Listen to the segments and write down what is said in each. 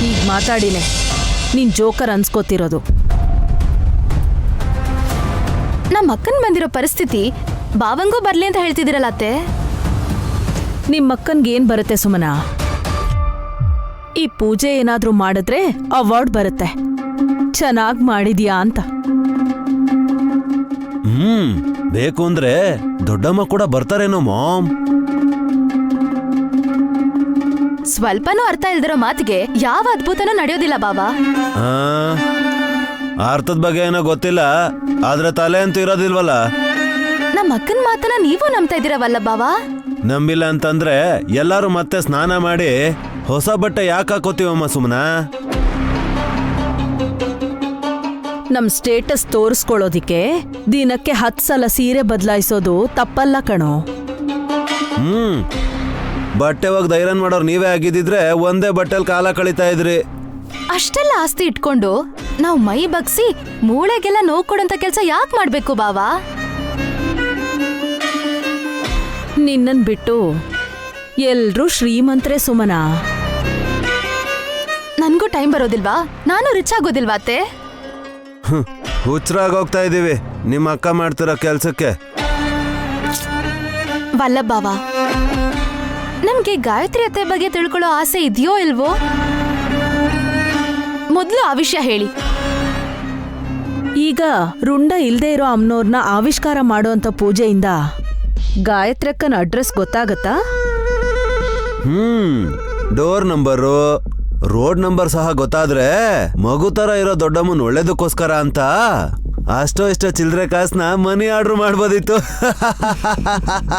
ಈಗ ಮಾತಾಡಿನೆ ನೀನ್ ಜೋಕರ್ ಅನ್ಸ್ಕೋತಿರೋದು. ನಮ್ಮ ಅಕ್ಕನ್ ಬಂದಿರೋ ಪರಿಸ್ಥಿತಿ ಬಾವಂಗೂ ಬರ್ಲಿ ಅಂತ ಹೇಳ್ತಿದ್ದೀರಲ್ಲ ಅತ್ತೆ. ನಿಮ್ಮ ಅಕ್ಕನ್ಗೆ ಏನ್ ಬರುತ್ತೆ ಸುಮನಾ? ಈ ಪೂಜೆ ಏನಾದ್ರೂ ಮಾಡಿದ್ರೆ ಅವಾರ್ಡ್ ಬರುತ್ತೆ, ಚೆನ್ನಾಗ್ ಮಾಡಿದ್ಯಾ ಅಂತ. ಬೇಕು ಅಂದ್ರೆ ದೊಡ್ಡಮ್ಮ ಕೂಡ ಬರ್ತಾರೇನೋ ಮಾಮ್. ಸ್ವಲ್ಪನೂ ಅರ್ಥ ಇಲ್ದಿರೋ ಮಾತಿಗೆ ಯಾವ ಅದ್ಭುತನೂ ನಡೆಯೋದಿಲ್ಲ ಬಾವಾ. ಅರ್ಥದ ಬಗ್ಗೆ ಏನೋ ಗೊತ್ತಿಲ್ಲ, ಆದ್ರೆ ತಲೆ ಅಂತೂ ಇರೋದಿಲ್ವಲ್ಲ. ನಮ್ಮ ಅಕ್ಕನ ಮಾತನ್ನ ನೀವು ನಂಬ್ತಾ ಇದ್ದೀರವಲ್ಲ ಬಾವಾ. ನಂಬಿಲ್ಲ ಅಂತಂದ್ರೆ ಎಲ್ಲಾರು ಮತ್ತೆ ಸ್ನಾನ ಮಾಡಿ ಹೊಸ ಬಟ್ಟೆ ಯಾಕೆ ಹಾಕೋತೀವಮ್ಮ ಸುಮ್ನಾ? ನಮ್ ಸ್ಟೇಟಸ್ ತೋರಿಸ್ಕೊಳ್ಳೋದಿಕ್ಕೆ ದಿನಕ್ಕೆ 10 ಸಲ ಸೀರೆ ಬದಲಾಯಿಸೋದು ತಪ್ಪಲ್ಲ ಕಣೋ. ಬಟ್ಟೆ ಹೋಗಿ ಐರನ್ ಮಾಡೋರು ನೀವೇ ಆಗಿದ್ದಿದ್ರೆ ಒಂದೇ ಬಟ್ಟೆಲ್ ಕಾಲ ಕಳೀತಾ ಇದ್ರಿ. ಅಷ್ಟೆಲ್ಲ ಆಸ್ತಿ ಇಟ್ಕೊಂಡು ನಾವು ಮೈ ಬಗ್ಸಿ ಮೂಳೆಗೆಲ್ಲ ನೋವು ಕೊಡೋಂತ ಕೆಲಸ ಯಾಕೆ ಮಾಡ್ಬೇಕು ಬಾವಾ? ನಿನ್ನನ್ ಬಿಟ್ಟು ಎಲ್ರೂ ಶ್ರೀಮಂತರೇ ಸುಮನಾ. ನನ್ಗೂ ಟೈಮ್ ಬರೋದಿಲ್ವಾ? ನಾನು ರಿಚ್ ಆಗೋದಿಲ್ವಾ ಅತ್ತೆ? ಹುಚ್ಚರಾಗಿ ಹೋಗ್ತಾ ಇದೀವಿ ನಿಮ್ಮ ಅಕ್ಕ ಮಾಡ್ತಿರೋ ಕೆಲ್ಸಕ್ಕೆ. ವಲ್ಲಭ ಬಾವಾ, ನಮ್ಗೆ ಗಾಯತ್ರಿ ಅತ್ತೆ ಬಗ್ಗೆ ತಿಳ್ಕೊಳ್ಳೋ ಆಸೆ ಇದೆಯೋ ಇಲ್ವೋ? ಮೊದ್ಲು ಆ ವಿಷಯ ಹೇಳಿ. ಈಗ ರುಂಡ ಇಲ್ದೇ ಇರೋ ಅಮ್ನೋರ್ನ ಆವಿಷ್ಕಾರ ಮಾಡೋಂಥ ಪೂಜೆಯಿಂದ ಗಾಯತ್ರಕ್ಕನ ಅಡ್ರೆಸ್ ಗೊತ್ತಾಗತ್ತಾ? ಡೋರ್ ನಂಬರು, ರೋಡ್ ನಂಬರ್ ಸಹ ಗೊತ್ತಾದ್ರೆ ಮಗು ತರ ಇರೋ ದೊಡ್ಡಮ್ಮನ್ ಒಳ್ಳೇದಕ್ಕೋಸ್ಕರ ಅಂತ ಅಷ್ಟೋ ಇಷ್ಟೋ ಚಿಲ್ಡ್ರೆ ಕಾಸ್ನ ಮನಿ ಆರ್ಡರ್ ಮಾಡ್ಬೋದಿತ್ತು.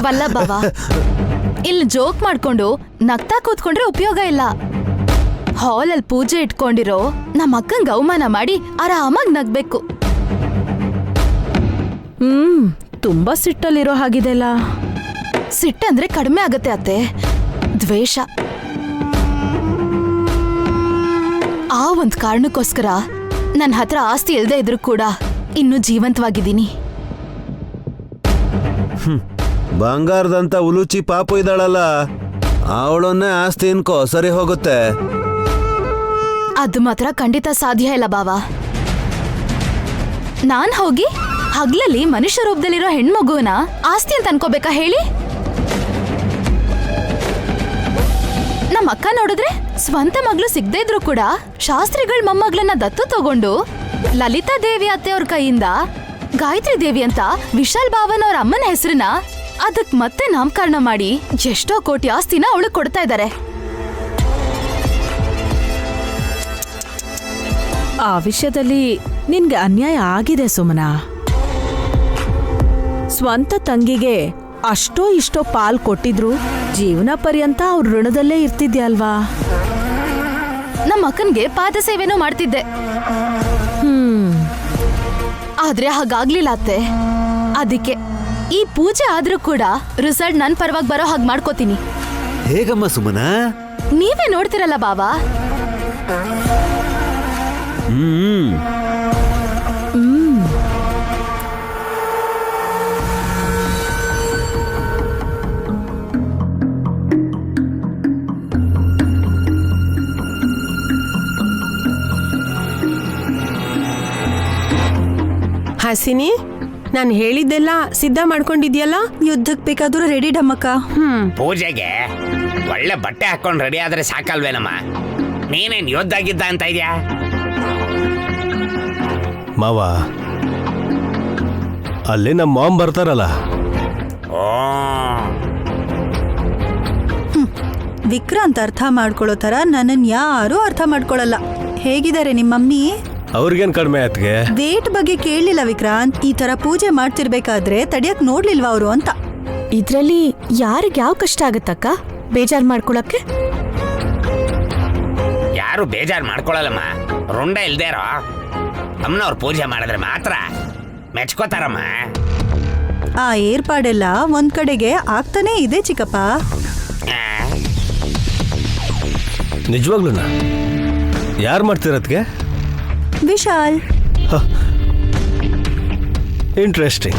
ವಲ್ಲಭ ಬಾವಾ, ಇಲ್ಲಿ ಜೋಕ್ ಮಾಡ್ಕೊಂಡು ನಗ್ತಾ ಕೂತ್ಕೊಂಡ್ರೆ ಉಪಯೋಗ ಇಲ್ಲ. ಹಾಲಲ್ಲಿ ಪೂಜೆ ಇಟ್ಕೊಂಡಿರೋ ನಮ್ಮ ಅಕ್ಕಂಗೆ ಅವಮಾನ ಮಾಡಿ ಆರಾಮಾಗಿ ನಗ್ಬೇಕು. ತುಂಬಾ ಸಿಟ್ಟಲ್ಲಿರೋ ಹಾಗಿದೆಲ್ಲ. ಸಿಟ್ಟಂದ್ರೆ ಕಡಿಮೆ ಆಗತ್ತೆ ಅತ್ತೆ, ದ್ವೇಷ. ಆ ಒಂದ್ ಕಾರಣಕ್ಕೋಸ್ಕರ ನನ್ನ ಹತ್ರ ಆಸ್ತಿ ಇಲ್ದೇ ಇದ್ರು ಕೂಡ ಇನ್ನೂ ಜೀವಂತವಾಗಿದ್ದೀನಿ. ಬಂಗಾರದಂತ ಉಲುಚಿ ಪಾಪು ಇದ್ದಾಳಲ್ಲ, ಅವಳನ್ನೇ ಆಸ್ತಿ ಇನ್ಕೋ ಸರಿ ಹೋಗುತ್ತೆ. ಅದು ಮಾತ್ರ ಖಂಡಿತ ಸಾಧ್ಯ ಇಲ್ಲ ಬಾವಾ. ನಾನ್ ಹೋಗಿ ಹಗ್ಲಲ್ಲಿ ಮನುಷ್ಯ ರೂಪದಲ್ಲಿರೋ ಹೆಣ್ಮಗುವನ ಆಸ್ತಿ ಅಂತ ಅನ್ಕೋಬೇಕಾ ಹೇಳಿ? ನಮ್ಮ ಅಕ್ಕ ನೋಡಿದ್ರೆ ಸ್ವಂತ ಮಗಳು ಸಿಗದೇ ಇದ್ರು ಕೂಡ ಶಾಸ್ತ್ರಿಗಳ ಮೊಮ್ಮಗಳನ್ನ ದತ್ತು ತಗೊಂಡು ಲಲಿತಾ ದೇವಿ ಅತ್ತೆಯವ್ರ ಕೈಯಿಂದ ಗಾಯತ್ರಿ ದೇವಿ ಅಂತ ವಿಶಾಲ್ ಬಾವನ್ ಅವ್ರ ಅಮ್ಮನ ಹೆಸರನ್ನ ಅದಕ್ ಮತ್ತೆ ನಾಮಕರಣ ಮಾಡಿ ಎಷ್ಟೋ ಕೋಟಿ ಆಸ್ತಿನ ಅವಳು ಕೊಡ್ತಾ ಇದ್ದಾರೆ. ಆ ವಿಷಯದಲ್ಲಿ ನಿನ್ಗೆ ಅನ್ಯಾಯ ಆಗಿದೆ ಸುಮನಾ. ಸ್ವಂತ ತಂಗಿಗೆ ಅಷ್ಟೋ ಇಷ್ಟೋ ಪಾಲ್ ಕೊಟ್ಟಿದ್ರು ಜೀವನ ಪರ್ಯಂತ ಅವ್ರ ಋಣದಲ್ಲೇ ಇರ್ತಿದ್ಯಲ್ವಾ? ನಮ್ಮ ಅಕ್ಕನ್ಗೆ ಪಾದ ಸೇವೆನೂ ಮಾಡ್ತಿದ್ದೆ. ಆದ್ರೆ ಹಾಗಾಗ್ಲಿಲ್ಲ ಅತ್ತೆ. ಅದಕ್ಕೆ ಈ ಪೂಜೆ ಆದ್ರೂ ಕೂಡ ರಿಸಲ್ಟ್ ನನ್ ಪರವಾಗಿ ಬರೋ ಹಾಗೆ ಮಾಡ್ಕೋತೀನಿ. ಹೇಗಮ್ಮ ಸುಮನಾ? ನೀವೇ ನೋಡ್ತಿರಲ್ಲ ಬಾವಾ. ಹಸಿನಿ, ನಾನು ಹೇಳಿದ್ದೆಲ್ಲ ಸಿದ್ಧ ಮಾಡ್ಕೊಂಡಿದ್ಯಲ್ಲ? ಯುದ್ಧಕ್ಕೆ ಬೇಕಾದ್ರೂ ರೆಡಿ ಡಮ್ಮಕ್ಕ. ಪೂಜೆಗೆ ಒಳ್ಳೆ ಬಟ್ಟೆ ಹಾಕೊಂಡು ರೆಡಿ ಆದ್ರೆ ಸಾಕಲ್ವೇನಮ್ಮ? ನೀನೇನ್ ಯೋದ್ಧಾಗಿದ್ದ ಅಂತ ಇದ್ಯಾ? ಮಾವ, ಅಲ್ಲಿ ನಮ್ಮ ಮಾಮ್ ಬರ್ತಾರಲ್ಲ. ಓ, ವಿಕ್ರಾಂತ್ ಅರ್ಥ ಮಾಡ್ಕೊಳ್ಳೋ ತರ ನನ್ನನ್ ಯಾರು ಅರ್ಥ ಮಾಡ್ಕೊಳ್ಳಲ್ಲ. ಹೇಗಿದ್ದಾರೆ ನಿಮ್ಮ ಮಮ್ಮಿ? ಅವ್ರಿಗೇನ್ ಕಡಿಮೆ ಆಯ್ತ್ಗೆ? ವೇಟ್ ಬಗ್ಗೆ ಕೇಳಲಿಲ್ಲ ವಿಕ್ರಾಂತ್. ಈ ತರ ಪೂಜೆ ಮಾಡ್ತಿರ್ಬೇಕಾದ್ರೆ ತಡಿಯಕ್ ನೋಡ್ಲಿಲ್ವಾ ಅವರು ಅಂತ. ಇದ್ರಲ್ಲಿ ಯಾರಿಗೆ ಯಾವ ಕಷ್ಟ ಆಗತ್ತಕ್ಕ ಬೇಜಾರ್ ಮಾಡ್ಕೊಳಕ್ಕೆ? ಯಾರು ಬೇಜಾರು ಮಾಡ್ಕೊಳಲ್ಲಮ್ಮ. ರುಂಡ ಇಲ್ದೇರೋ ಅಮ್ಮನವ್ರ ಪೂಜೆ ಮಾಡಿದ್ರೆ ಮಾತ್ರ ಮೆಚ್ಕೋತಾರಮ್ಮ. ಆ ಏರ್ಪಾಡೆಲ್ಲ ಒಂದ್ ಕಡೆಗೆ ಆಗ್ತಾನೆ ಇದೆ ಚಿಕ್ಕಪ್ಪ. ನಿಜವಾಗ್ಲೂನಾ? ಯಾರು ಮಾಡ್ತಿರತ್ಗೆ? ವಿಶಾಲ್. ಇಂಟ್ರೆಸ್ಟಿಂಗ್.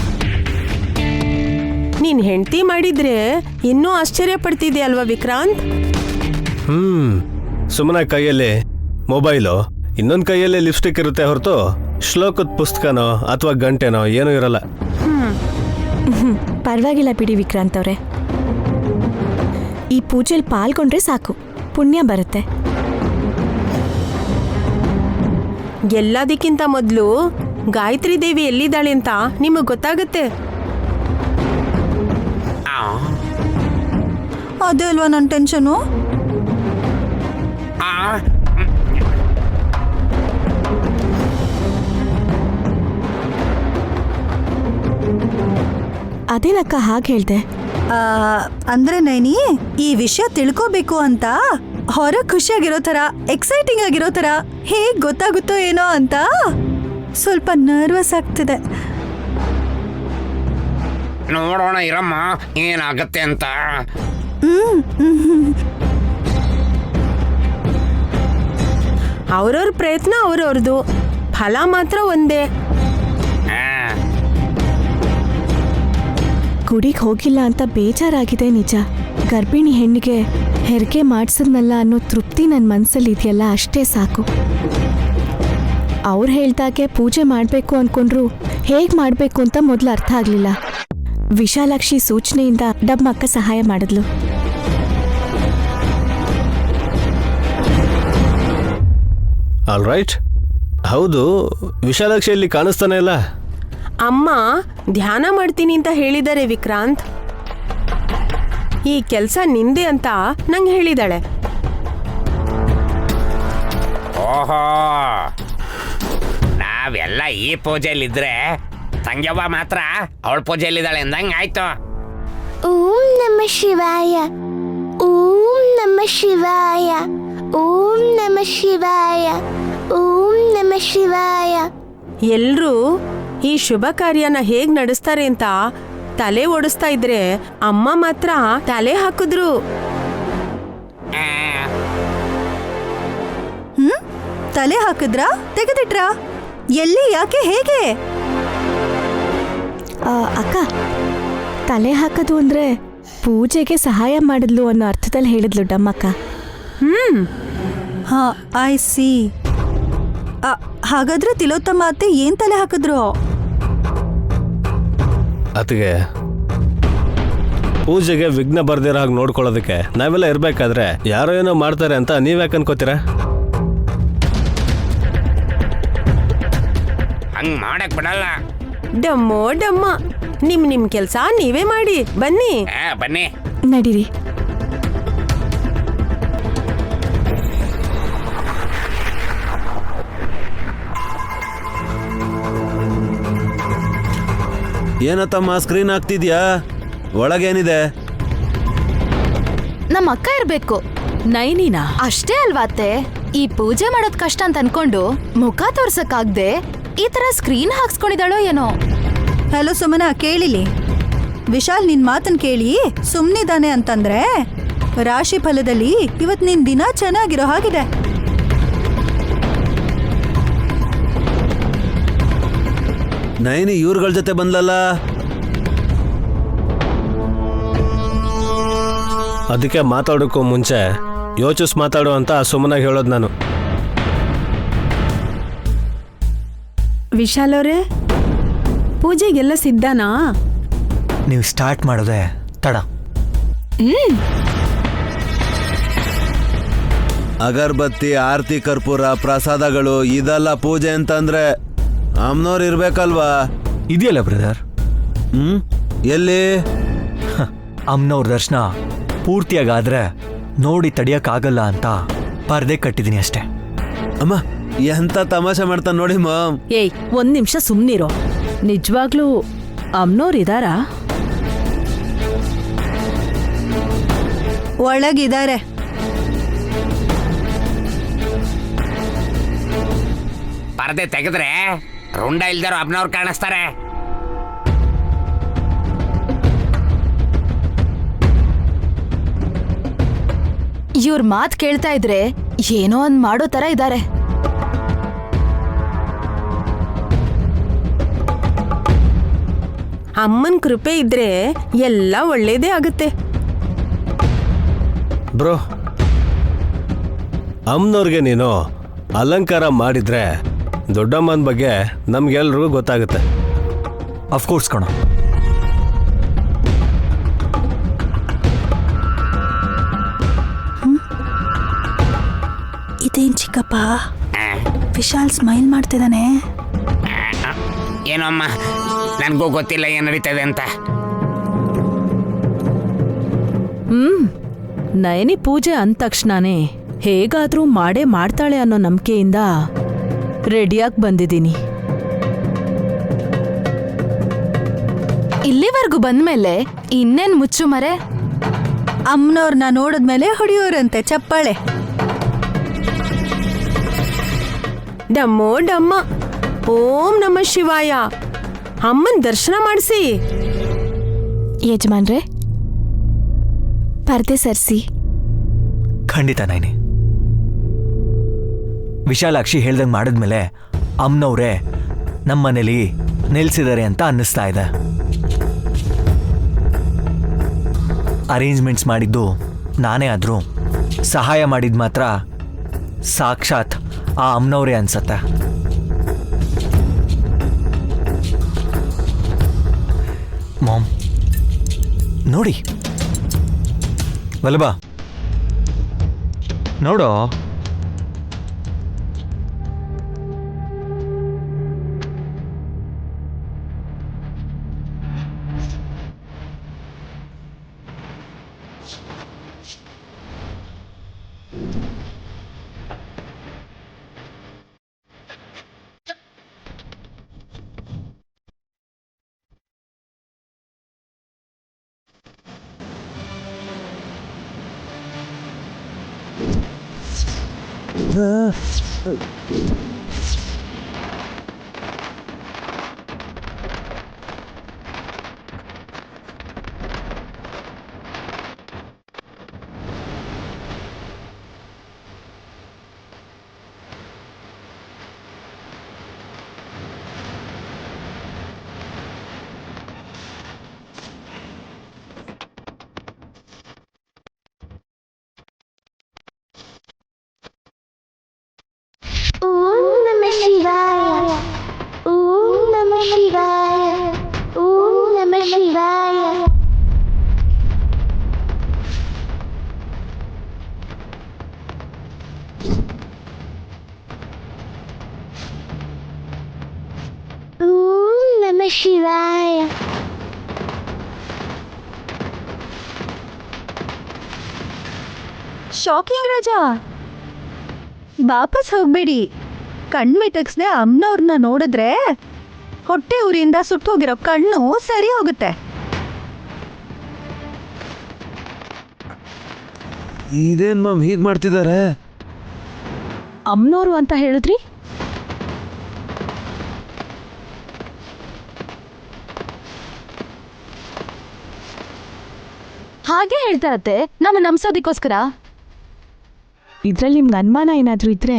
ನೀನ್ ಹೆಂಡತಿ ಮಾಡಿದ್ರೆ ಇನ್ನೂ ಆಶ್ಚರ್ಯ ಪಡ್ತಿದ್ಯಾ ಅಲ್ವಾ ವಿಕ್ರಾಂತ್? ಸುಮ್ಮನೆ ಕೈಯಲ್ಲಿ ಮೊಬೈಲು, ಇನ್ನೊಂದು ಕೈಯಲ್ಲೇ ಲಿಪ್ಸ್ಟಿಕ್ ಇರುತ್ತೆ ಹೊರತು ಶ್ಲೋಕದ ಪುಸ್ತಕನೋ ಅಥವಾ ಗಂಟೆನೋ ಏನೂ ಇರಲ್ಲ. ಪರವಾಗಿಲ್ಲ ಬಿಡಿ ವಿಕ್ರಾಂತ್ ಅವರೇ, ಈ ಪೂಜೆಯಲ್ಲಿ ಪಾಲ್ಗೊಂಡ್ರೆ ಸಾಕು, ಪುಣ್ಯ ಬರುತ್ತೆ. ಎಲ್ಲದಕ್ಕಿಂತ ಮೊದಲು ಗಾಯತ್ರಿ ದೇವಿ ಎಲ್ಲಿದ್ದಾಳೆ ಅಂತ ನಿಮಗೆ ಗೊತ್ತಾಗುತ್ತೆ. ಅದೇ ಅಲ್ವಾ ನನ್ನ ಟೆನ್ಷನು. ಅದೇನಕ್ಕ ಹಾಗೆ ಹೇಳ್ದೆ? ಅಂದ್ರೆ ನೈನಿ, ಈ ವಿಷಯ ತಿಳ್ಕೋಬೇಕು ಅಂತ ಹೊರ ಖುಷಿಯಾಗಿರೋ ಥರ, ಎಕ್ಸೈಟಿಂಗ್ ಆಗಿರೋ ಥರ ಹೇಗ್ ಗೊತ್ತಾಗುತ್ತೋ ಏನೋ ಅಂತ ಸ್ವಲ್ಪ ನರ್ವಸ್ ಆಗ್ತಿದೆ. ನೋಡೋಣ ಇರಮ್ಮ ಏನಾಗತ್ತೆ ಅಂತ. ಅವ್ರವ್ರ ಪ್ರಯತ್ನ ಅವ್ರವ್ರದ್ದು, ಫಲ ಮಾತ್ರ ಒಂದೇ. ಗುಡಿಗೆ ಹೋಗಿಲ್ಲ ಅಂತ ಬೇಜಾರಾಗಿದೆ ನಿಜ. ಗರ್ಭಿಣಿ ಹೆಣ್ಣಿಗೆ ಹೆರಿಗೆ ಮಾಡಿಸಿದ್ನಲ್ಲ ಅನ್ನೋ ತೃಪ್ತಿ ನನ್ನ ಮನಸ್ಸಲ್ಲಿ ಇದೆಯಲ್ಲ, ಅಷ್ಟೇ ಸಾಕು. ಅವ್ರು ಹೇಳ್ದಾಗೆ ಪೂಜೆ ಮಾಡಬೇಕು ಅಂದ್ಕೊಂಡ್ರು ಹೇಗೆ ಮಾಡಬೇಕು ಅಂತ ಮೊದಲು ಅರ್ಥ ಆಗಲಿಲ್ಲ. ವಿಶಾಲಾಕ್ಷಿ ಸೂಚನೆಯಿಂದ ಡಮ್ಮಕ್ಕ ಸಹಾಯ ಮಾಡಿದ್ಲು. All right. ಹೌದು, ವಿಶಾಲಾಕ್ಷಿ ಇಲ್ಲಿ ಕಾಣಿಸ್ತಾನೆ ಇಲ್ಲ. ಅಮ್ಮ ಧ್ಯಾನ ಮಾಡ್ತೀನಿ ಅಂತ ಹೇಳಿದ್ದಾರೆ ವಿಕ್ರಾಂತ್. ಈ ಕೆಲಸ ನಿಂದೆ ಅಂತ ನಂಗೆ ಹೇಳಿದಾಳೆ. ಓಹೋ, ನಾವೆಲ್ಲ ಈ ಪೂಜೆಯಲ್ಲಿದ್ರೆ ತಂಗ್ಯವ್ವ ಮಾತ್ರ ಅವಳ ಪೂಜೆಯಲ್ಲಿದ್ದಾಳೆ ಅಂದಂಗೆ ಆಯ್ತು. ಓಂ ನಮ ಶಿವಾಯ, ಓಂ ನಮ ಶಿವಾಯ, ಓಂ ನಮ ಶಿವಾಯ, ಓಂ ನಮ ಶಿವಾಯ. ಎಲ್ರೂ ಈ ಶುಭ ಕಾರ್ಯನ ಹೇಗ್ ನಡೆಸ್ತಾರೆ ಅಂತ ತಲೆ ಓಡಿಸ್ತಾ ಇದ್ರೆ ಅಮ್ಮ ಮಾತ್ರ ತಲೆ ಹಾಕಿದ್ರು. ತಲೆ ಹಾಕಿದ್ರಾ, ತೆಗೆದಿಟ್ರಾ? ಎಲ್ಲಿ, ಯಾಕೆ, ಹೇಗೆ? ಅಕ್ಕ, ತಲೆ ಹಾಕೋದು ಅಂದ್ರೆ ಪೂಜೆಗೆ ಸಹಾಯ ಮಾಡಿದ್ಲು ಅನ್ನೋ ಅರ್ಥದಲ್ಲಿ ಹೇಳಿದ್ಲು ಡಮ್ಮಕ್ಕ. ಹಾ, ಐ ಸಿ. ಹಾಗಾದ್ರೆ ತಿಲೋತ್ತಮ ಅತ್ತೆ ಏನ್ ತಲೆ ಹಾಕಿದ್ರು? ಅದಕ್ಕೆ ಪೂಜೆಗೆ ವಿಘ್ನ ಬರ್ದಿರೋ ಹಾಗೆ ನೋಡ್ಕೊಳ್ಳೋದಕ್ಕೆ ನಾವೆಲ್ಲ ಇರ್ಬೇಕಾದ್ರೆ ಯಾರೋ ಏನೋ ಮಾಡ್ತಾರೆ ಅಂತ ನೀವ್ಯಾಕೆ ಅನ್ಕೋತೀರಾ? ಹಂಗ್ ಮಾಡಕ್ ಬಿಡಲ್ಲ. ಡಮ್ಮೋ ಡಮ್ಮ, ನಿಮ್ ಕೆಲ್ಸ ನೀವೇ ಮಾಡಿ. ಬನ್ನಿ ಬನ್ನಿ. ನಡೀರಿ. ಏನತ್ತಮ್ಮ ಸ್ಕ್ರೀನ್ ಆಗ್ತಿದ್ಯಾ? ಒಳಗೇನಿದೆ? ನಮ್ಮ ಅಕ್ಕ ಇರ್ಬೇಕು. ನೈನಿನಾ? ಅಷ್ಟೇ ಅಲ್ವಾ ಅತ್ತೆ, ಈ ಪೂಜೆ ಮಾಡೋದ್ ಕಷ್ಟ ಅಂತ ಅನ್ಕೊಂಡು ಮುಖ ತೋರ್ಸಕ್ಕಾಗ್ದೆ ಈ ತರ ಸ್ಕ್ರೀನ್ ಹಾಕ್ಸ್ಕೊಂಡಿದ್ದಾಳೋ ಏನೋ. ಹಲೋ ಸುಮನ, ಕೇಳಿಲಿ. ವಿಶಾಲ್ ನಿನ್ ಮಾತನ್ ಕೇಳಿ ಸುಮ್ನಿದಾನೆ ಅಂತಂದ್ರೆ ರಾಶಿ ಫಲದಲ್ಲಿ ಇವತ್ ನಿನ್ ದಿನ ಚೆನ್ನಾಗಿರೋ ಹಾಗಿದೆ. ನೈನಿ ಇವ್ರಗಳ ಜೊತೆ ಬಂದ್ಲಲ್ಲ. ಅದಕ್ಕೆ ಮಾತಾಡೋಕ್ಕೂ ಮುಂಚೆ ಯೋಚಿಸ್ ಮಾತಾಡು ಅಂತ ಸುಮ್ಮನಾಗಿ ಹೇಳೋದು ನಾನು. ವಿಶಾಲ್ ಅವರೇ, ಪೂಜೆಗೆಲ್ಲ ಸಿದ್ಧನಾ? ನೀವು ಸ್ಟಾರ್ಟ್ ಮಾಡೋದೆ ತಡ. ಅಗರ್ಬತ್ತಿ, ಆರತಿ, ಕರ್ಪೂರ, ಪ್ರಸಾದಗಳು ಇದೆಲ್ಲ ಪೂಜೆ ಅಂತಂದ್ರೆ ಅಮ್ನವ್ರು ಇರ್ಬೇಕಲ್ವಾ? ಇದೆಯಲ್ಲ ಬ್ರದರ್. ಎಲ್ಲಿ? ಅಮ್ಮನವ್ರ ದರ್ಶನ ಪೂರ್ತಿಯಾಗಾದ್ರೆ ನೋಡಿ ತಡಿಯಕ್ಕಾಗಲ್ಲ ಅಂತ ಪರ್ದೆ ಕಟ್ಟಿದೀನಿ ಅಷ್ಟೇ. ಅಮ್ಮ ಎಂತ ತಮಾಷೆ ಮಾಡ್ತಾನೆ ನೋಡಿ ಮಾಮ್. ಏಯ್, ಒಂದ್ ನಿಮಿಷ ಸುಮ್ನಿರೋ. ನಿಜವಾಗ್ಲೂ ಅಮ್ನೋರ್ ಇದಾರಾ? ಒಳಗಿದ್ದಾರೆ. ಪರದೆ ತೆಗೆದ್ರೆ ರುಂಡ ಇಲ್ದಾರೋ ಅಬ್ನವ್ರು ಕಾಣಿಸ್ತಾರೆ. ಇವ್ರ ಮಾತ್ ಕೇಳ್ತಾ ಇದ್ರೆ ಏನೋ ಒಂದ್ ಮಾಡೋ ತರ ಇದಾರೆ. ಅಮ್ಮನ್ ಕೃಪೆ ಇದ್ರೆ ಎಲ್ಲ ಒಳ್ಳೇದೇ ಆಗುತ್ತೆ. ಬ್ರೋ, ಅಮ್ಮನವ್ರಿಗೆ ನೀನು ಅಲಂಕಾರ ಮಾಡಿದ್ರೆ ದೊಡ್ಡಮ್ಮನ ಬಗ್ಗೆ ನಮ್ಗೆಲ್ರಿಗೂ ಗೊತ್ತಾಗುತ್ತೆ. ಅಫ್ಕೋರ್ಸ್ ಕಣೋ. ಇದೇನ್ ಚಿಕ್ಕಪ್ಪ, ವಿಶಾಲ್ ಸ್ಮೈಲ್ ಮಾಡ್ತಿದ್ದಾನೆ. ಏನೋ ಅಮ್ಮ, ನನಗೂ ಗೊತ್ತಿಲ್ಲ ಏನು ನಡೀತದೆ ಅಂತ. ನಯನಿ ಪೂಜೆ ಅಂದ ತಕ್ಷಣನೇ ಹೇಗಾದ್ರೂ ಮಾಡೇ ಮಾಡ್ತಾಳೆ ಅನ್ನೋ ನಂಬಿಕೆಯಿಂದ ರೆಡಿಯಾಗಿ ಬಂದಿದ್ದೀನಿ. ಇಲ್ಲಿವರೆಗೂ ಬಂದ್ಮೇಲೆ ಇನ್ನೇನ್ ಮುಚ್ಚು ಮರೆ. ಅಮ್ಮನವ್ರನ್ನ ನೋಡಿದ್ಮೇಲೆ ಹೊಡಿಯೋರಂತೆ ಚಪ್ಪಾಳೆ. ಡಮ್ಮೋ ಡಮ್ಮ. ಓಂ ನಮ ಶಿವಾಯ. ಅಮ್ಮನ್ ದರ್ಶನ ಮಾಡಿಸಿ. ಯಜಮಾನ್ರೆ, ಪರ್ದೆ ಸರ್ಸಿ. ಖಂಡಿತ ನೈನಿ. ವಿಶಾಲಾಕ್ಷಿ ಹೇಳ್ದಂಗೆ ಮಾಡಿದ್ಮೇಲೆ ಅಮ್ಮನವ್ರೆ ನಮ್ಮನೇಲಿ ನೆಲೆಸಿದ್ದಾರೆ ಅಂತ ಅನ್ನಿಸ್ತಾ ಇದೆ. ಅರೇಂಜ್ಮೆಂಟ್ಸ್ ಮಾಡಿದ್ದು ನಾನೇ ಆದರೂ ಸಹಾಯ ಮಾಡಿದ್ದು ಮಾತ್ರ ಸಾಕ್ಷಾತ್ ಆ ಅಮ್ಮನವ್ರೆ ಅನ್ಸತ್ತೆ. ಮಾಮ್ ನೋಡಿ, ವಲ್ಲಭ ನೋಡೋ. ಓಂ ನಮ ಶಿವಾಯ. ಓಂ ನಮ ಶಿವಾಯ. ಓಂ ನಮ ಶಿವಾಯ. ಓಂ ನಮ ಶಿವಾಯ. ಶಾಕಿಂಗ್ ರಾಜಾ, ವಾಪಸ್ ಹೋಗ್ಬೇಡಿ. ಕಣ್ಮಿಟಕ್ಸ್ದೆ ಅಮ್ಮನವ್ರನ್ನ ನೋಡಿದ್ರೆ ಹೊಟ್ಟೆ ಉರಿಯಿಂದ ಸುಟ್ಟೋಗಿರೋ ಕಣ್ಣು ಸರಿ ಹೋಗುತ್ತೆ. ಇದೇನ್ ಮ್ಯಾಮ್ ಹೀಗ್ ಮಾಡ್ತಿದ್ದಾರೆ? ಅಮ್ನೋರು ಅಂತ ಹೇಳಿದ್ರಿ? ಹಾಗೆ ಹೇಳ್ತಾರತ್ತೆ ನಮ್ಮ ನಂಬ್ಸೋದಿಕ್ಕೋಸ್ಕರ. ಇದ್ರಲ್ಲಿ ನಿಮ್ಗೆ ಅನುಮಾನ ಏನಾದರೂ ಇದ್ರೆ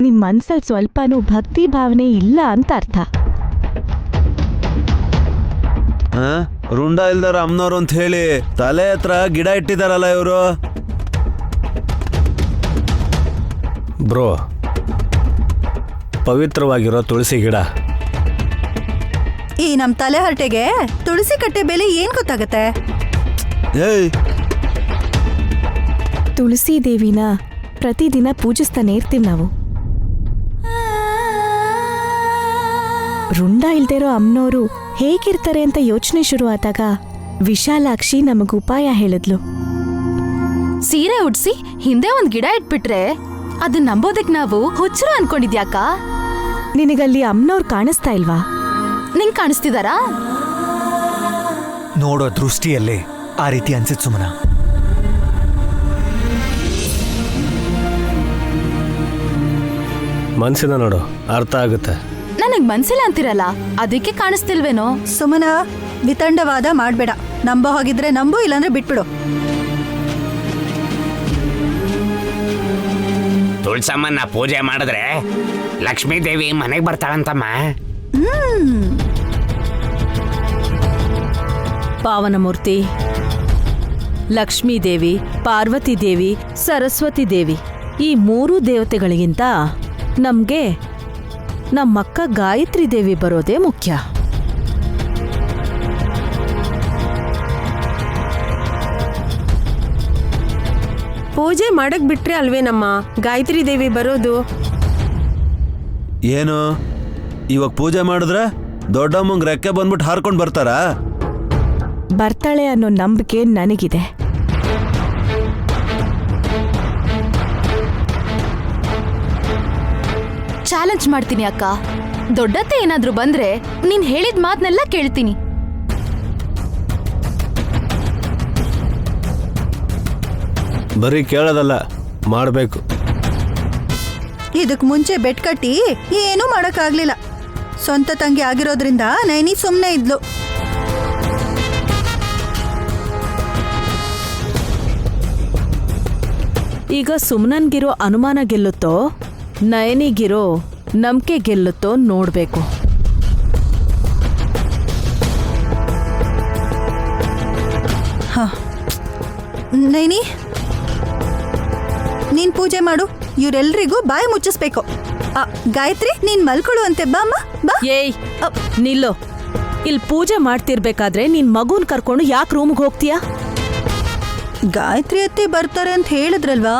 ನಿಮ್ಮ ಮನ್ಸಲ್ಲಿ ಸ್ವಲ್ಪನೂ ಭಕ್ತಿ ಭಾವನೆ ಇಲ್ಲ ಅಂತ ಅರ್ಥ. ರುಂಡ ಇಲ್ದಾರ ಅಮ್ಮನವ್ರು ಅಂತ ಹೇಳಿ ತಲೆ ಹತ್ರ ಗಿಡ ಇಟ್ಟಿದಾರಲ್ಲ ಇವರು. ಬ್ರೋ, ಪವಿತ್ರವಾಗಿರೋ ತುಳಸಿ ಗಿಡ. ಈ ನಮ್ ತಲೆ ಹರಟೆಗೆ ತುಳಸಿ ಕಟ್ಟೆ ಬೆಲೆ ಏನ್ ಗೊತ್ತಾಗತ್ತೆ? ಏಯ್, ತುಳಸಿ ದೇವಿನ ಪ್ರತಿದಿನ ಪೂಜಿಸ್ತಾನೆ ಇರ್ತೀವಿ ನಾವು. ರುಂಡ ಇಲ್ದೇ ಇರೋ ಅಮ್ಮನವರು ಹೇಗಿರ್ತಾರೆ ಅಂತ ಯೋಚನೆ ಶುರು ಆದಾಗ ವಿಶಾಲಾಕ್ಷಿ ನಮಗ ಉಪಾಯ ಹೇಳಿದ್ಲು. ಸೀರೆ ಉಡ್ಸಿ ಹಿಂದೆ ಒಂದ್ ಗಿಡ ಇಟ್ಬಿಟ್ರೆ ಅದನ್ನ ನಂಬೋದಕ್ ನಾವು ಹುಚ್ಚರು ಅನ್ಕೊಂಡಿದ್ಯಾಕ? ನಿನಗಲ್ಲಿ ಅಮ್ಮನವ್ರು ಕಾಣಿಸ್ತಾ ಇಲ್ವಾ? ನಿಂಗ್ ಕಾಣಿಸ್ತಿದಾರಾ? ನೋಡೋ ದೃಷ್ಟಿಯಲ್ಲಿ ಆ ರೀತಿ ಅನ್ಸಿತ್ ಸುಮನ. ಮನ್ಸಿನ ನೋಡು, ಅರ್ಥ ಆಗುತ್ತೆ. ನನಗ್ ಮನ್ಸಿಲ್ಲ ಅಂತಿರಲ್ಲ, ಅದಕ್ಕೆ ಕಾಣಿಸ್ತಿಲ್ವೇನೋ? ಸುಮನ, ವಿತಂಡವಾದ ಮಾಡ್ಬೇಡ. ನಂಬೋ ಹೋಗಿದ್ರೆ ನಂಬು, ಇಲ್ಲಾಂದ್ರೆ ಬಿಟ್ಬಿಡು. ತುಳಸಮ್ಮನ್ನ ಪೂಜೆ ಮಾಡಿದ್ರೆ ಲಕ್ಷ್ಮೀ ದೇವಿ ಮನೆಗೆ ಬರ್ತಾಳಂತಮ್ಮ. ಪಾವನಮೂರ್ತಿ, ಲಕ್ಷ್ಮೀ ದೇವಿ, ಪಾರ್ವತಿ ದೇವಿ, ಸರಸ್ವತಿ ದೇವಿ ಈ ಮೂರೂ ದೇವತೆಗಳಿಗಿಂತ ನಮ್ಗೆ ನಮ್ಮಕ್ಕ ಗಾಯತ್ರಿ ದೇವಿ ಬರೋದೇ ಮುಖ್ಯ. ಪೂಜೆ ಮಾಡಕ್ ಬಿಟ್ರೆ ಅಲ್ವೇನಮ್ಮ ಗಾಯತ್ರಿ ದೇವಿ ಬರೋದು. ಏನು ಇವಾಗ ಪೂಜೆ ಮಾಡಿದ್ರೆ ದೊಡ್ಡಮ್ಮಂಗ್ ರೆಕ್ಕೆ ಬಂದ್ಬಿಟ್ಟು ಹಾರ್ಕೊಂಡು ಬರ್ತಾರಾ? ಬರ್ತಾಳೆ ಅನ್ನೋ ನಂಬಿಕೆ ನನಗಿದೆ. ಚಾಲೆಂಜ್ ಮಾಡ್ತೀನಿ ಅಕ್ಕ. ದೊಡ್ಡತ್ತೆ ಏನಾದ್ರೂ ಬಂದ್ರೆ ನೀನ್ ಹೇಳಿದ ಮಾತನ್ನೆಲ್ಲ ಕೇಳ್ತೀನಿ. ಬರೀ ಕೇಳೋದಲ್ಲ, ಮಾಡಬೇಕು. ಇದಕ್ ಮುಂಚೆ ಬೆಟ್ ಕಟ್ಟಿ ಏನೂ ಮಾಡಕ್ಕಾಗ್ಲಿಲ್ಲ. ಸ್ವಂತ ತಂಗಿ ಆಗಿರೋದ್ರಿಂದ ನೈನಿ ಸುಮ್ಮನೆ ಇದ್ಲು. ಈಗ ಸುಮ್ನನ್ಗಿರೋ ಅನುಮಾನ ಗೆಲ್ಲುತ್ತೋ ನಯನಿಗಿರೋ ನಂಬಿಕೆ ಗೆಲ್ಲುತ್ತೋ ನೋಡ್ಬೇಕು. ನೈನಿ, ನೀನ್ ಪೂಜೆ ಮಾಡು. ಇವರೆಲ್ರಿಗೂ ಬಾಯಿ ಮುಚ್ಚಿಸ್ಬೇಕು. ಗಾಯತ್ರಿ, ನೀನ್ ಮಲ್ಕೊಳು ಅಂತೆ. ಬಾ ಅಮ್ಮ, ಬಾ. ಏಯ್ ನಿಲ್ಲೋ. ಇಲ್ಲಿ ಪೂಜೆ ಮಾಡ್ತಿರ್ಬೇಕಾದ್ರೆ ನಿನ್ ಮಗುನ್ ಕರ್ಕೊಂಡು ಯಾಕೆ ರೂಮ್ಗೆ ಹೋಗ್ತೀಯಾ? ಗಾಯತ್ರಿ ಅತ್ತೆ ಬರ್ತಾರೆ ಅಂತ ಹೇಳಿದ್ರಲ್ವಾ?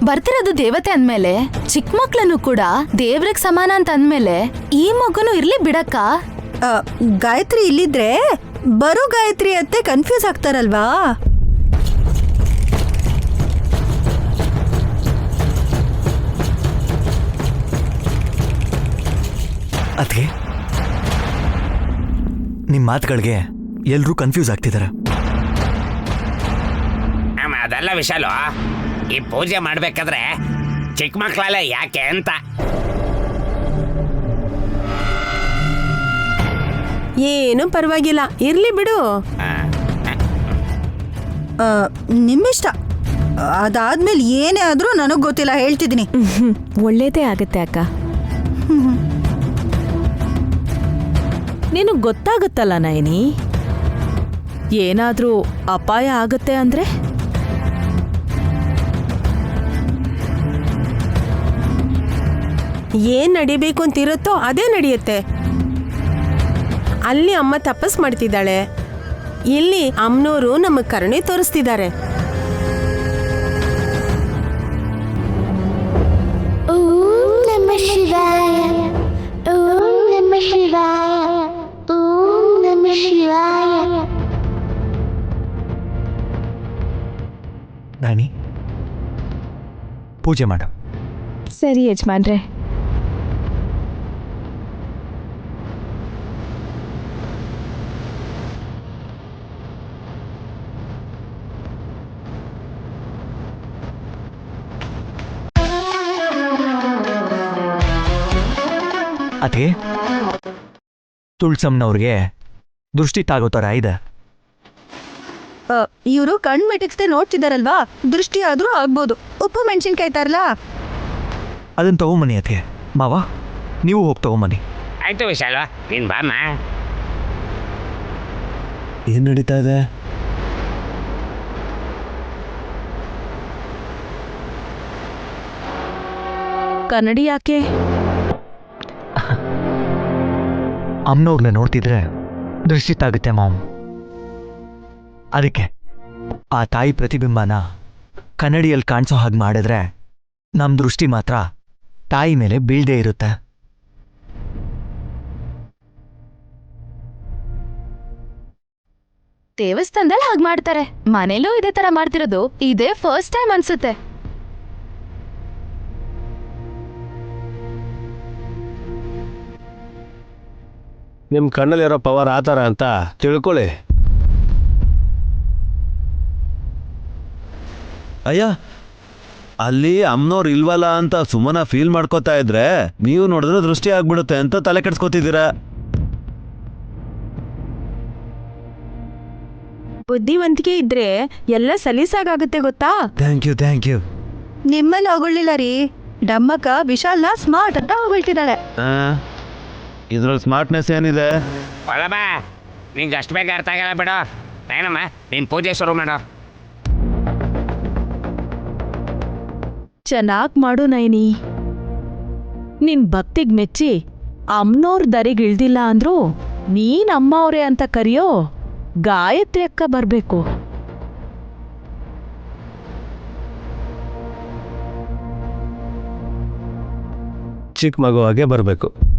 ಬರ್ತಿರೋದು ದೇವತೆ ಅಂದ್ಮೇಲೆ ಚಿಕ್ಕ ಮಕ್ಳನ್ನು ಕೂಡ ದೇವ್ರಿಗೆ ಸಮಾನ ಅಂತ ಅಂದ್ಮೇಲೆ ಈ ಮಗುನು ಇರ್ಲಿ ಬಿಡಕ್ಕ. ಗಾಯತ್ರಿ ಇಲ್ಲಿದ್ರೆ ಬರೋ ಗಾಯತ್ರಿ ಅತ್ತೆ ಕನ್ಫ್ಯೂಸ್ ಆಗ್ತಾರಲ್ವಾ? ಅದಕ್ಕೆ ನಿಮ್ಮ ಮಾತುಗಳಿಗೆ ಎಲ್ಲರೂ ಕನ್ಫ್ಯೂಸ್ ಆಗ್ತಿದ್ದಾರೆ. ಅದೆಲ್ಲ ವಿಶಾಲು, ಈ ಪೂಜೆ ಮಾಡ್ಬೇಕಾದ್ರೆ ಚಿಕ್ಕ ಮಕ್ಕಳೆಲ್ಲ ಯಾಕೆ ಅಂತ. ಏನು ಪರವಾಗಿಲ್ಲ, ಇರ್ಲಿ ಬಿಡು. ನಿಮ್ಮಿಷ್ಟ. ಅದಾದ್ಮೇಲೆ ಏನೇ ಆದ್ರೂ ನನಗ್ ಗೊತ್ತಿಲ್ಲ, ಹೇಳ್ತಿದ್ದೀನಿ. ಒಳ್ಳೇದೇ ಆಗತ್ತೆ ಅಕ್ಕ. ನಿನಗ್ ಗೊತ್ತಾಗುತ್ತಲ್ಲ ನಯನಿ, ಏನಾದ್ರೂ ಅಪಾಯ ಆಗತ್ತೆ ಅಂದ್ರೆ? ಏನ್ ನಡಿಬೇಕು ಅಂತಿರುತ್ತೋ ಅದೇ ನಡೆಯುತ್ತೆ. ಅಲ್ಲಿ ಅಮ್ಮ ತಪಸ್ ಮಾಡ್ತಿದ್ದಾಳೆ, ಇಲ್ಲಿ ಅಮ್ಮನವರು ನಮಗ್ ಕರುಣೆ ತೋರಿಸ್ತಿದ್ದಾರೆ. ಓಂ ನಮಃ ಶಿವಾಯ, ಓಂ ನಮಃ ಶಿವಾಯ, ಓಂ ನಮಃ ಶಿವಾಯ. ನಾನಿ, ಪೂಜೆ ಮಾಡು. ಸರಿ ಯಜಮಾನ್ರೆ. ಅದೇ ತುಳ್ಸಮ್ನವ್ರಿಗೆ ದೃಷ್ಟಿ ತಾಗೋ ಥರ ಇದೆ. ಇವರು ಕಣ್ ಮಿಟಿಕ್ಸ್ದೆ ನೋಡ್ತಿದಾರಲ್ವಾ, ದೃಷ್ಟಿ ಆದ್ರೂ ಆಗ್ಬೋದು. ಉಪ್ಪು ಮೆಣಸಿನ್ಕಾಯಿ ತಾರಲ್ಲ, ಅದನ್ನ ತಗೊಂಬನ್ನಿ. ಅದೇ ಮಾವ, ನೀವು ಹೋಗಿ ತಗೊಂಬನ್ನಿ. ಆಯ್ತು ವಿಶಾಲು, ನೀನ್ ಬಾಮ್ಮ. ಏನ್ ನಡೀತಾ ಇದೆ? ಕನ್ನಡಿ ಯಾಕೆ? ಅಮ್ಮನವ್ರನ್ನ ನೋಡ್ತಿದ್ರೆ ದೃಷ್ಟಿ ತಾಗುತ್ತೆ ಮಾವು. ಅದಕ್ಕೆ ಆ ತಾಯಿ ಪ್ರತಿಬಿಂಬನ ಕನ್ನಡಿಯಲ್ಲಿ ಕಾಣಿಸೋ ಹಾಗೆ ಮಾಡಿದ್ರೆ ನಮ್ಮ ದೃಷ್ಟಿ ಮಾತ್ರ ತಾಯಿ ಮೇಲೆ ಬೀಳದೇ ಇರುತ್ತೆ. ದೇವಸ್ಥಾನದಲ್ಲಿ ಹಾಗೆ ಮಾಡ್ತಾರೆ, ಮನೇಲೂ ಇದೇ ತರ ಮಾಡ್ತಿರೋದು ಇದೇ ಫಸ್ಟ್ ಟೈಮ್ ಅನ್ಸುತ್ತೆ. ನಿಮ್ಮ ಕಣ್ಣಲ್ಲಿರೋ ಪವರ್ ಆ ಥರ ಅಂತ ತಿಳ್ಕೊಳ್ಳಿ. ಅಯ್ಯ, ಅಲ್ಲಿ ಅಮ್ಮನವ್ರು ಇಲ್ವಲ್ಲ ಅಂತ ಸುಮ್ಮನ ಫೀಲ್ ಮಾಡ್ಕೋತಾ ಇದ್ರೆ ನೀವು ನೋಡಿದ್ರೆ ದೃಷ್ಟಿ ಆಗ್ಬಿಡುತ್ತೆ ಅಂತ ತಲೆ ಕೆಡ್ಸ್ಕೊತಿದ್ದೀರಾ. ಬುದ್ಧಿವಂತಿಕೆ ಇದ್ರೆ ಎಲ್ಲ ಸಲೀಸಾಗುತ್ತೆ ಗೊತ್ತಾ. Thank you. ನಿಮ್ಮಲ್ಲಿ ಹೊಗಳಿಲ್ಲ ರೀ. ಡಮ್ಮಕ್ಕ ವಿಶಾಲ್ನ ಸ್ಮಾರ್ಟ್ ಅಂತ ಹೊಗಳ್ತಿದ್ದಾಳೆ. ಇದ್ರಲ್ಲಿ ಸ್ಮಾರ್ಟ್ನೆಸ್ ಏನಿದೆ? ಒಳಬ, ನಿಂಗೆ ಅಷ್ಟು ಬೇಗ ಅರ್ಥ ಆಗಲ್ಲ ಬಿಡು. ಏನಮ್ಮ, ನೀನು ಪೂಜೆ ಶುರು ಮಾಡು. ಚೆನ್ನಾಗ್ ಮಾಡು ನಯನಿ. ನಿನ್ ಭಕ್ತಿಗ್ ಮೆಚ್ಚಿ ಅಮ್ನೋರ್ ದರಿಗಿಳ್ದಿಲ್ಲ ಅಂದ್ರೂ ನೀನ್ ಅಮ್ಮವ್ರೆ ಅಂತ ಕರೆಯೋ ಗಾಯತ್ರಿ ಅಕ್ಕ ಬರ್ಬೇಕು. ಚಿಕ್ಕ ಮಗುವಾಗೆ ಬರಬೇಕು.